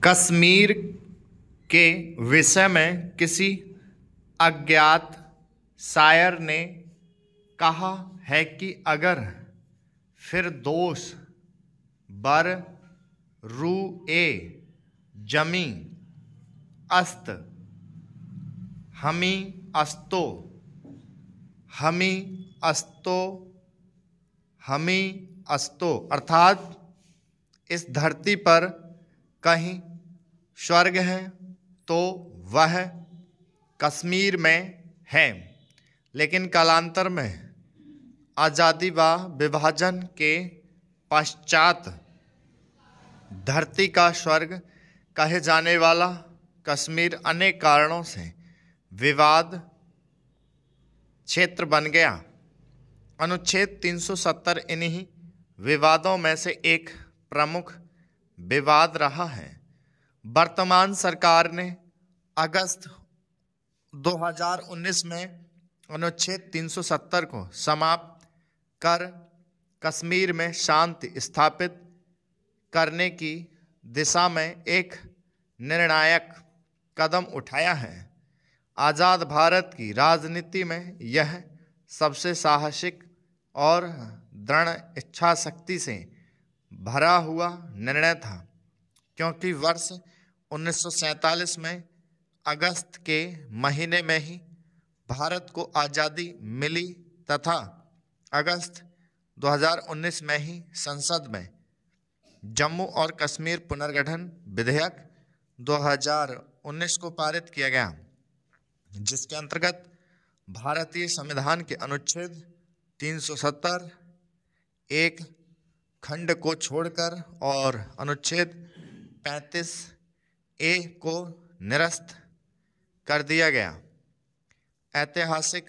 कश्मीर के विषय में किसी अज्ञात शायर ने कहा है कि अगर फिरदौस बर रूए जमी अस्त हमी अस्तो हमी अस्तो हमी अस्तो अर्थात इस धरती पर कहीं स्वर्ग है तो वह कश्मीर में है, लेकिन कालांतर में आज़ादी व विभाजन के पश्चात धरती का स्वर्ग कहे जाने वाला कश्मीर अनेक कारणों से विवाद क्षेत्र बन गया। अनुच्छेद 370 इन्हीं विवादों में से एक प्रमुख विवाद रहा है। वर्तमान सरकार ने अगस्त 2019 में अनुच्छेद 370 को समाप्त कर कश्मीर में शांति स्थापित करने की दिशा में एक निर्णायक कदम उठाया है। आज़ाद भारत की राजनीति में यह सबसे साहसिक और दृढ़ इच्छा शक्ति से भरा हुआ निर्णय था, क्योंकि वर्ष 1947 में अगस्त के महीने में ही भारत को आज़ादी मिली तथा अगस्त 2019 में ही संसद में जम्मू और कश्मीर पुनर्गठन विधेयक 2019 को पारित किया गया, जिसके अंतर्गत भारतीय संविधान के अनुच्छेद 370 एक खंड को छोड़कर और अनुच्छेद 35A को निरस्त कर दिया गया। ऐतिहासिक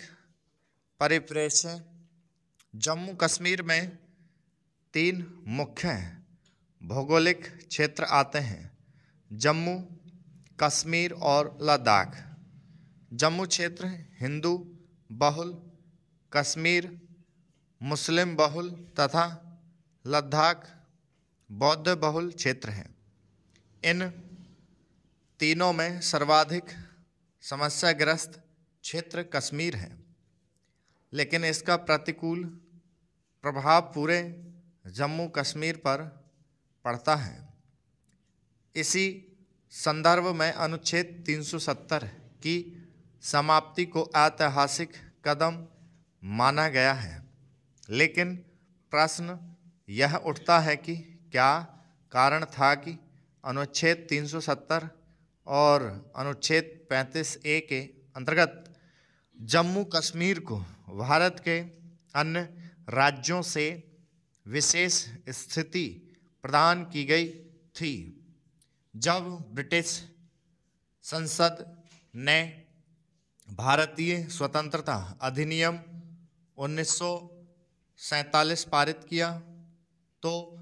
परिप्रेक्ष्य जम्मू कश्मीर में 3 मुख्य भौगोलिक क्षेत्र आते हैं: जम्मू, कश्मीर और लद्दाख। जम्मू क्षेत्र हिंदू बहुल, कश्मीर मुस्लिम बहुल तथा लद्दाख बौद्ध बहुल क्षेत्र है। इन तीनों में सर्वाधिक समस्याग्रस्त क्षेत्र कश्मीर है, लेकिन इसका प्रतिकूल प्रभाव पूरे जम्मू कश्मीर पर पड़ता है। इसी संदर्भ में अनुच्छेद 370 की समाप्ति को ऐतिहासिक कदम माना गया है, लेकिन प्रश्न यह उठता है कि क्या कारण था कि अनुच्छेद 370 और अनुच्छेद 35A के अंतर्गत जम्मू कश्मीर को भारत के अन्य राज्यों से विशेष स्थिति प्रदान की गई थी। जब ब्रिटिश संसद ने भारतीय स्वतंत्रता अधिनियम 1947 पारित किया तो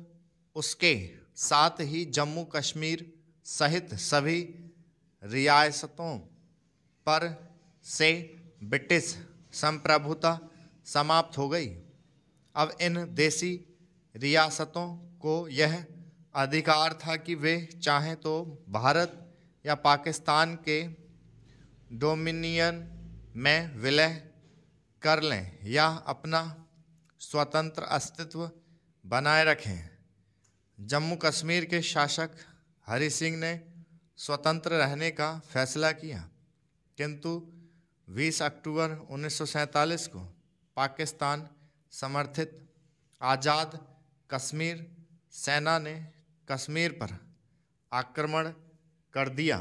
उसके साथ ही जम्मू कश्मीर सहित सभी रियासतों पर से ब्रिटिश संप्रभुता समाप्त हो गई। अब इन देशी रियासतों को यह अधिकार था कि वे चाहें तो भारत या पाकिस्तान के डोमिनियन में विलय कर लें या अपना स्वतंत्र अस्तित्व बनाए रखें। जम्मू कश्मीर के शासक हरि सिंह ने स्वतंत्र रहने का फैसला किया, किंतु 20 अक्टूबर 1947 को पाकिस्तान समर्थित आज़ाद कश्मीर सेना ने कश्मीर पर आक्रमण कर दिया।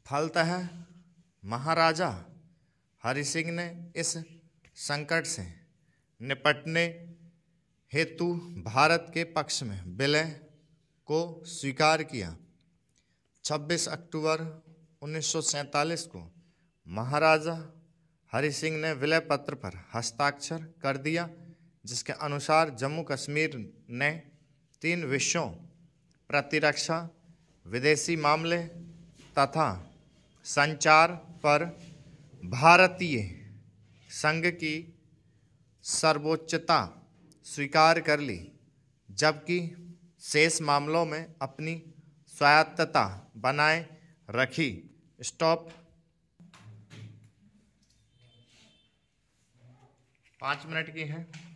फलतः महाराजा हरि सिंह ने इस संकट से निपटने हेतु भारत के पक्ष में विलय को स्वीकार किया। 26 अक्टूबर 1947 को महाराजा हरि सिंह ने विलय पत्र पर हस्ताक्षर कर दिया, जिसके अनुसार जम्मू कश्मीर ने 3 विषयों प्रतिरक्षा, विदेशी मामले तथा संचार पर भारतीय संघ की सर्वोच्चता स्वीकार कर ली, जबकि शेष मामलों में अपनी स्वायत्तता बनाए रखी। स्टॉप। 5 मिनट की है।